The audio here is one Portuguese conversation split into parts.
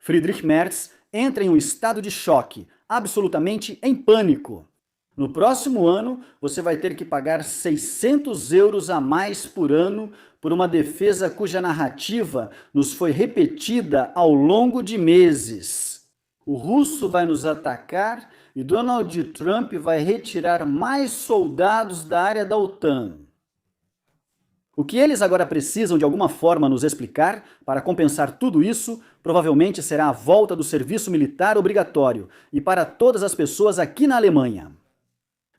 Friedrich Merz entra em um estado de choque, absolutamente em pânico. No próximo ano, você vai ter que pagar 600 euros a mais por ano por uma defesa cuja narrativa nos foi repetida ao longo de meses. O russo vai nos atacar e Donald Trump vai retirar mais soldados da área da OTAN. O que eles agora precisam de alguma forma nos explicar para compensar tudo isso, provavelmente será a volta do serviço militar obrigatório e para todas as pessoas aqui na Alemanha.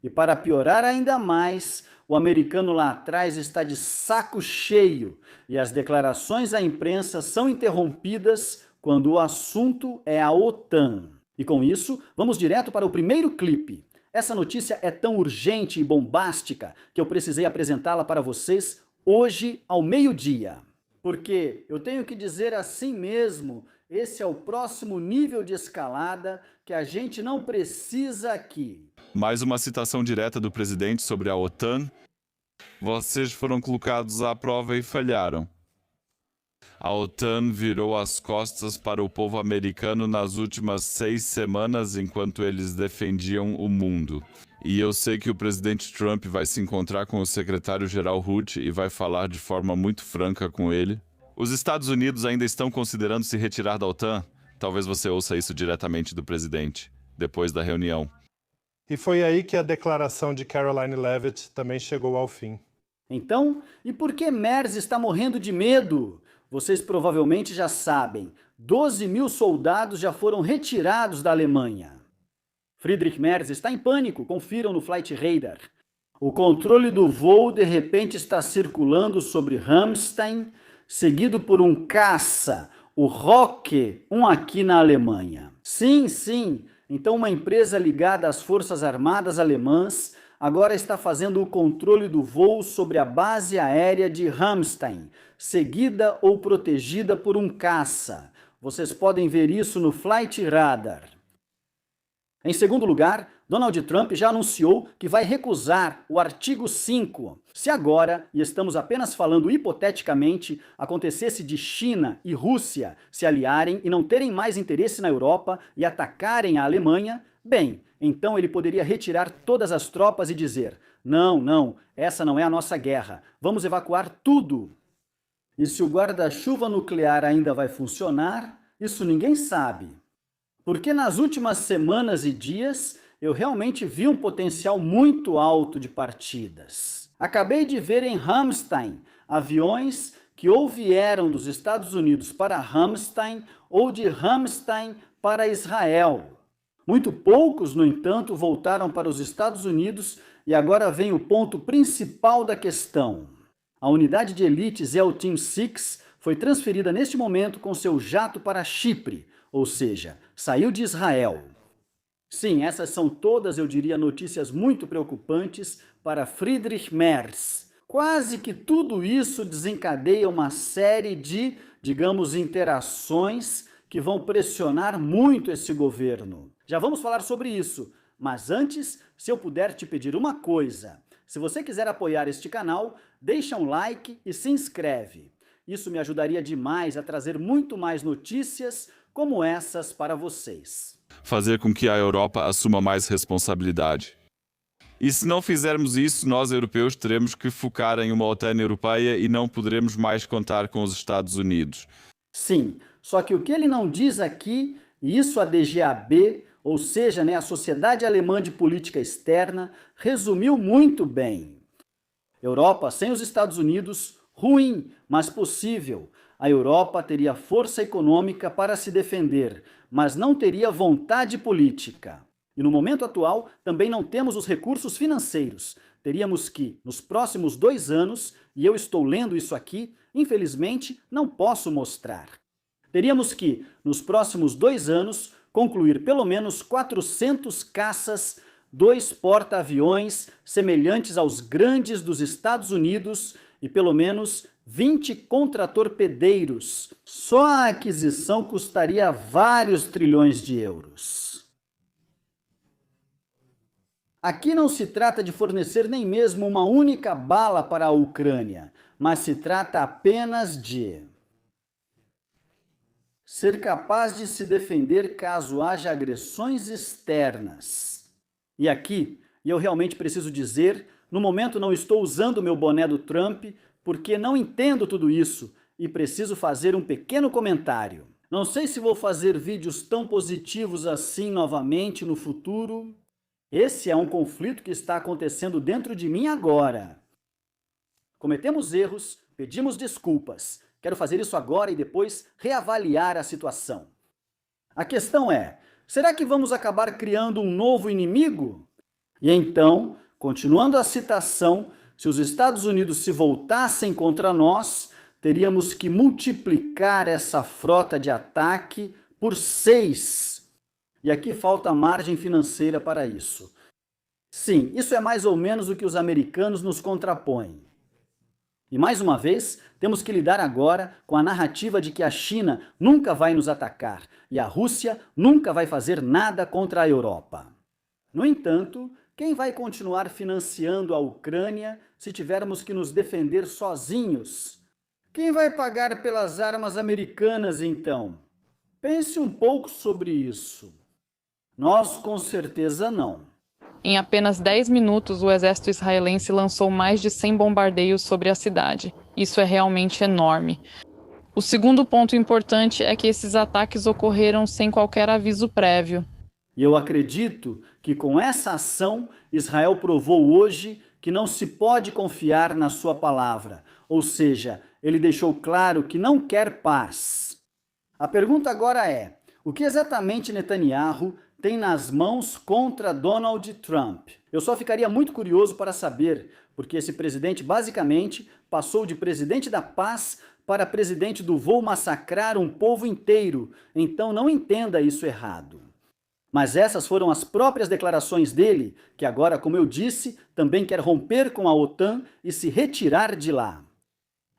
E para piorar ainda mais, o americano lá atrás está de saco cheio e as declarações à imprensa são interrompidas quando o assunto é a OTAN. E com isso, vamos direto para o primeiro clipe. Essa notícia é tão urgente e bombástica que eu precisei apresentá-la para vocês hoje ao meio-dia. Porque eu tenho que dizer assim mesmo, esse é o próximo nível de escalada que a gente não precisa aqui. Mais uma citação direta do presidente sobre a OTAN. Vocês foram colocados à prova e falharam. A OTAN virou as costas para o povo americano nas últimas 6 semanas enquanto eles defendiam o mundo. E eu sei que o presidente Trump vai se encontrar com o secretário-geral Rutte e vai falar de forma muito franca com ele. Os Estados Unidos ainda estão considerando se retirar da OTAN? Talvez você ouça isso diretamente do presidente, depois da reunião. E foi aí que a declaração de Caroline Leavitt também chegou ao fim. Então, e por que Merz está morrendo de medo? Vocês provavelmente já sabem, 12 mil soldados já foram retirados da Alemanha. Friedrich Merz está em pânico, confiram no Flight Radar. O controle do voo de repente está circulando sobre Ramstein, seguido por um caça, o Roque 1 aqui na Alemanha. Sim, então uma empresa ligada às Forças Armadas Alemãs agora está fazendo o controle do voo sobre a base aérea de Ramstein, seguida ou protegida por um caça. Vocês podem ver isso no Flight Radar. Em segundo lugar, Donald Trump já anunciou que vai recusar o artigo 5. Se agora, e estamos apenas falando hipoteticamente, acontecesse de China e Rússia se aliarem e não terem mais interesse na Europa e atacarem a Alemanha, bem, então ele poderia retirar todas as tropas e dizer: não, essa não é a nossa guerra, vamos evacuar tudo. E se o guarda-chuva nuclear ainda vai funcionar, isso ninguém sabe. Porque nas últimas semanas e dias, eu realmente vi um potencial muito alto de partidas. Acabei de ver em Ramstein aviões que ou vieram dos Estados Unidos para Ramstein ou de Ramstein para Israel. Muito poucos, no entanto, voltaram para os Estados Unidos e agora vem o ponto principal da questão. A unidade de elite Zell Team 6 foi transferida neste momento com seu jato para Chipre, ou seja, saiu de Israel. Sim, essas são todas, eu diria, notícias muito preocupantes para Friedrich Merz. Quase que tudo isso desencadeia uma série de, digamos, interações que vão pressionar muito esse governo. Já vamos falar sobre isso, mas antes, se eu puder te pedir uma coisa. Se você quiser apoiar este canal, deixa um like e se inscreve. Isso me ajudaria demais a trazer muito mais notícias como essas para vocês. Fazer com que a Europa assuma mais responsabilidade. E se não fizermos isso, nós europeus teremos que focar em uma OTAN europeia e não poderemos mais contar com os Estados Unidos. Sim, só que o que ele não diz aqui, e isso a DGAB, ou seja, a Sociedade Alemã de Política Externa, resumiu muito bem. Europa sem os Estados Unidos, ruim, mas possível. A Europa teria força econômica para se defender, mas não teria vontade política. E no momento atual, também não temos os recursos financeiros. Teríamos que, nos próximos 2 anos, e eu estou lendo isso aqui, infelizmente não posso mostrar. Teríamos que, nos próximos 2 anos, concluir pelo menos 400 caças, 2 porta-aviões semelhantes aos grandes dos Estados Unidos e pelo menos 20 contratorpedeiros. Só a aquisição custaria vários trilhões de euros. Aqui não se trata de fornecer nem mesmo uma única bala para a Ucrânia, mas se trata apenas de ser capaz de se defender caso haja agressões externas. E aqui, eu realmente preciso dizer, no momento não estou usando meu boné do Trump porque não entendo tudo isso e preciso fazer um pequeno comentário. Não sei se vou fazer vídeos tão positivos assim novamente no futuro. Esse é um conflito que está acontecendo dentro de mim agora. Cometemos erros, pedimos desculpas. Quero fazer isso agora e depois reavaliar a situação. A questão é, será que vamos acabar criando um novo inimigo? E então, continuando a citação, se os Estados Unidos se voltassem contra nós, teríamos que multiplicar essa frota de ataque por 6. E aqui falta margem financeira para isso. Sim, isso é mais ou menos o que os americanos nos contrapõem. E mais uma vez, temos que lidar agora com a narrativa de que a China nunca vai nos atacar e a Rússia nunca vai fazer nada contra a Europa. No entanto, quem vai continuar financiando a Ucrânia se tivermos que nos defender sozinhos? Quem vai pagar pelas armas americanas, então? Pense um pouco sobre isso. Nós, com certeza, não. Em apenas 10 minutos, o exército israelense lançou mais de 100 bombardeios sobre a cidade. Isso é realmente enorme. O segundo ponto importante é que esses ataques ocorreram sem qualquer aviso prévio. E eu acredito que com essa ação, Israel provou hoje que não se pode confiar na sua palavra. Ou seja, ele deixou claro que não quer paz. A pergunta agora é, o que exatamente Netanyahu tem nas mãos contra Donald Trump? Eu só ficaria muito curioso para saber, porque esse presidente basicamente passou de presidente da paz para presidente do vou massacrar um povo inteiro, então não entenda isso errado. Mas essas foram as próprias declarações dele, que agora, como eu disse, também quer romper com a OTAN e se retirar de lá.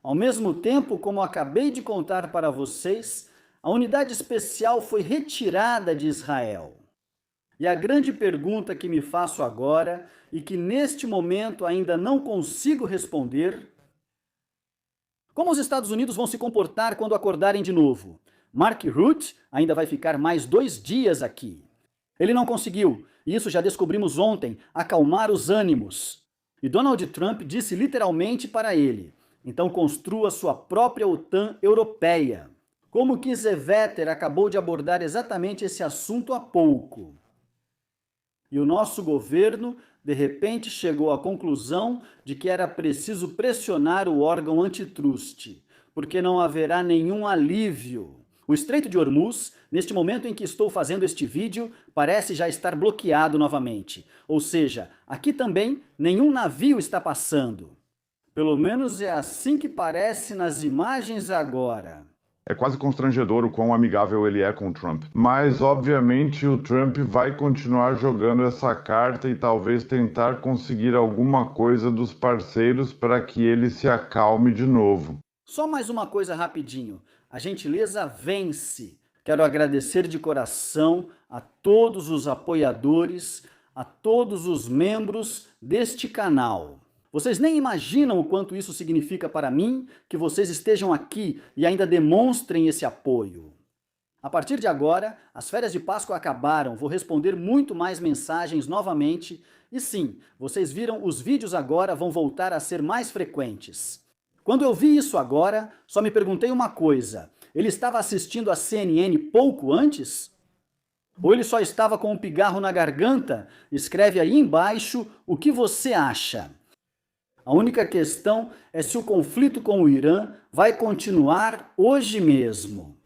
Ao mesmo tempo, como acabei de contar para vocês, a unidade especial foi retirada de Israel. E a grande pergunta que me faço agora, e que neste momento ainda não consigo responder: como os Estados Unidos vão se comportar quando acordarem de novo? Mark Rutte ainda vai ficar mais 2 dias aqui. Ele não conseguiu, e isso já descobrimos ontem, acalmar os ânimos. E Donald Trump disse literalmente para ele: então construa sua própria OTAN europeia. Como Kiesewetter acabou de abordar exatamente esse assunto há pouco. E o nosso governo, de repente, chegou à conclusão de que era preciso pressionar o órgão antitruste, porque não haverá nenhum alívio. O Estreito de Hormuz, neste momento em que estou fazendo este vídeo, parece já estar bloqueado novamente. Ou seja, aqui também nenhum navio está passando. Pelo menos é assim que parece nas imagens agora. É quase constrangedor o quão amigável ele é com o Trump. Mas, obviamente, o Trump vai continuar jogando essa carta e talvez tentar conseguir alguma coisa dos parceiros para que ele se acalme de novo. Só mais uma coisa rapidinho. A gentileza vence. Quero agradecer de coração a todos os apoiadores, a todos os membros deste canal. Vocês nem imaginam o quanto isso significa para mim, que vocês estejam aqui e ainda demonstrem esse apoio. A partir de agora, as férias de Páscoa acabaram, vou responder muito mais mensagens novamente, e sim, vocês viram, os vídeos agora vão voltar a ser mais frequentes. Quando eu vi isso agora, só me perguntei uma coisa: ele estava assistindo a CNN pouco antes? Ou ele só estava com um pigarro na garganta? Escreve aí embaixo o que você acha. A única questão é se o conflito com o Irã vai continuar hoje mesmo.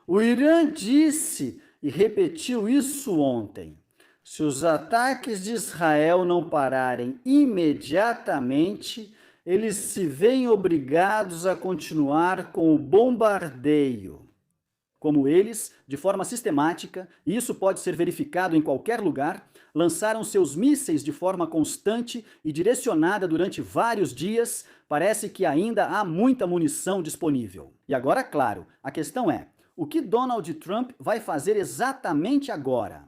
O Irã disse e repetiu isso ontem: se os ataques de Israel não pararem imediatamente, eles se veem obrigados a continuar com o bombardeio. Como eles, de forma sistemática, e isso pode ser verificado em qualquer lugar, lançaram seus mísseis de forma constante e direcionada durante vários dias, parece que ainda há muita munição disponível. E agora, claro, a questão é: o que Donald Trump vai fazer exatamente agora?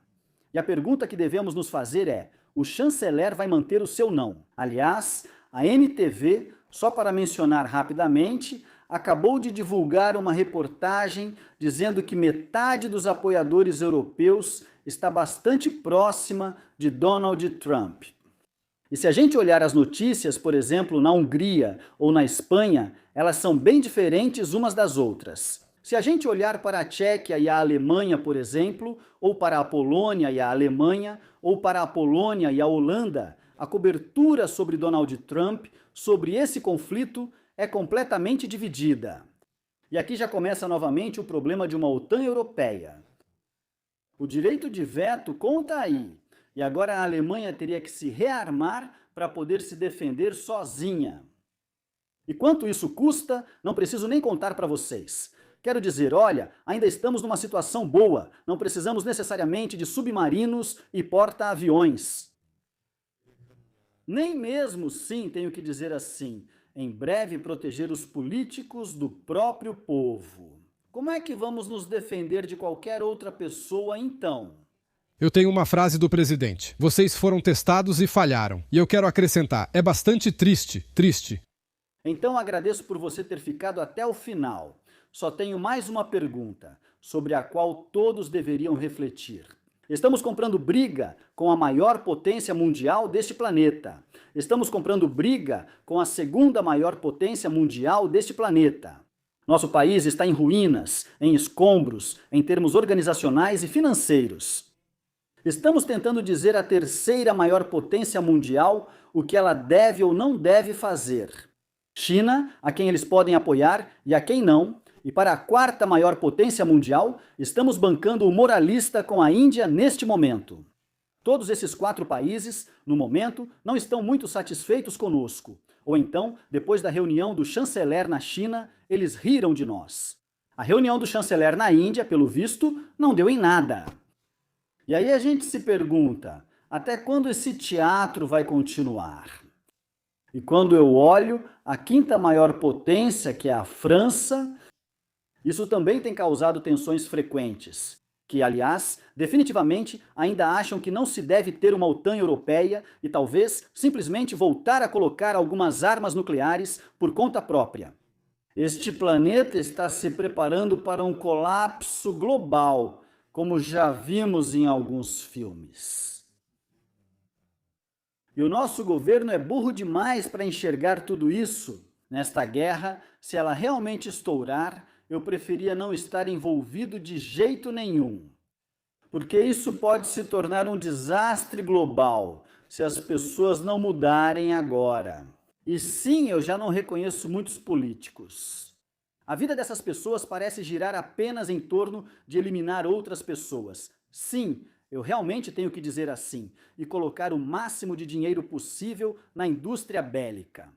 E a pergunta que devemos nos fazer é: o chanceler vai manter o seu não? Aliás, a NTV, só para mencionar rapidamente, acabou de divulgar uma reportagem dizendo que metade dos apoiadores europeus está bastante próxima de Donald Trump. E se a gente olhar as notícias, por exemplo, na Hungria ou na Espanha, elas são bem diferentes umas das outras. Se a gente olhar para a Tchequia e a Alemanha, por exemplo, ou para a Polônia e a Alemanha, ou para a Polônia e a Holanda, a cobertura sobre Donald Trump, sobre esse conflito, é completamente dividida. E aqui já começa novamente o problema de uma OTAN europeia. O direito de veto conta aí, e agora a Alemanha teria que se rearmar para poder se defender sozinha. E quanto isso custa, não preciso nem contar para vocês. Quero dizer, olha, ainda estamos numa situação boa, não precisamos necessariamente de submarinos e porta-aviões. Nem mesmo, sim, tenho que dizer assim, em breve proteger os políticos do próprio povo. Como é que vamos nos defender de qualquer outra pessoa, então? Eu tenho uma frase do presidente. Vocês foram testados e falharam. E eu quero acrescentar, é bastante triste. Então agradeço por você ter ficado até o final. Só tenho mais uma pergunta, sobre a qual todos deveriam refletir. Estamos comprando briga com a maior potência mundial deste planeta. Estamos comprando briga com a segunda maior potência mundial deste planeta. Nosso país está em ruínas, em escombros, em termos organizacionais e financeiros. Estamos tentando dizer à terceira maior potência mundial o que ela deve ou não deve fazer. China, a quem eles podem apoiar e a quem não. E para a quarta maior potência mundial, estamos bancando o moralista com a Índia neste momento. Todos esses 4 países, no momento, não estão muito satisfeitos conosco. Ou então, depois da reunião do chanceler na China, eles riram de nós. A reunião do chanceler na Índia, pelo visto, não deu em nada. E aí a gente se pergunta, até quando esse teatro vai continuar? E quando eu olho a quinta maior potência, que é a França, isso também tem causado tensões frequentes, que, aliás, definitivamente ainda acham que não se deve ter uma OTAN europeia e talvez simplesmente voltar a colocar algumas armas nucleares por conta própria. Este planeta está se preparando para um colapso global, como já vimos em alguns filmes. E o nosso governo é burro demais para enxergar tudo isso. Nesta guerra, se ela realmente estourar, eu preferia não estar envolvido de jeito nenhum. Porque isso pode se tornar um desastre global, se as pessoas não mudarem agora. E sim, eu já não reconheço muitos políticos. A vida dessas pessoas parece girar apenas em torno de eliminar outras pessoas. Sim, eu realmente tenho que dizer assim, e colocar o máximo de dinheiro possível na indústria bélica.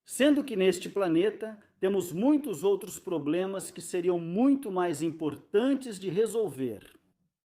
Sendo que neste planeta temos muitos outros problemas que seriam muito mais importantes de resolver.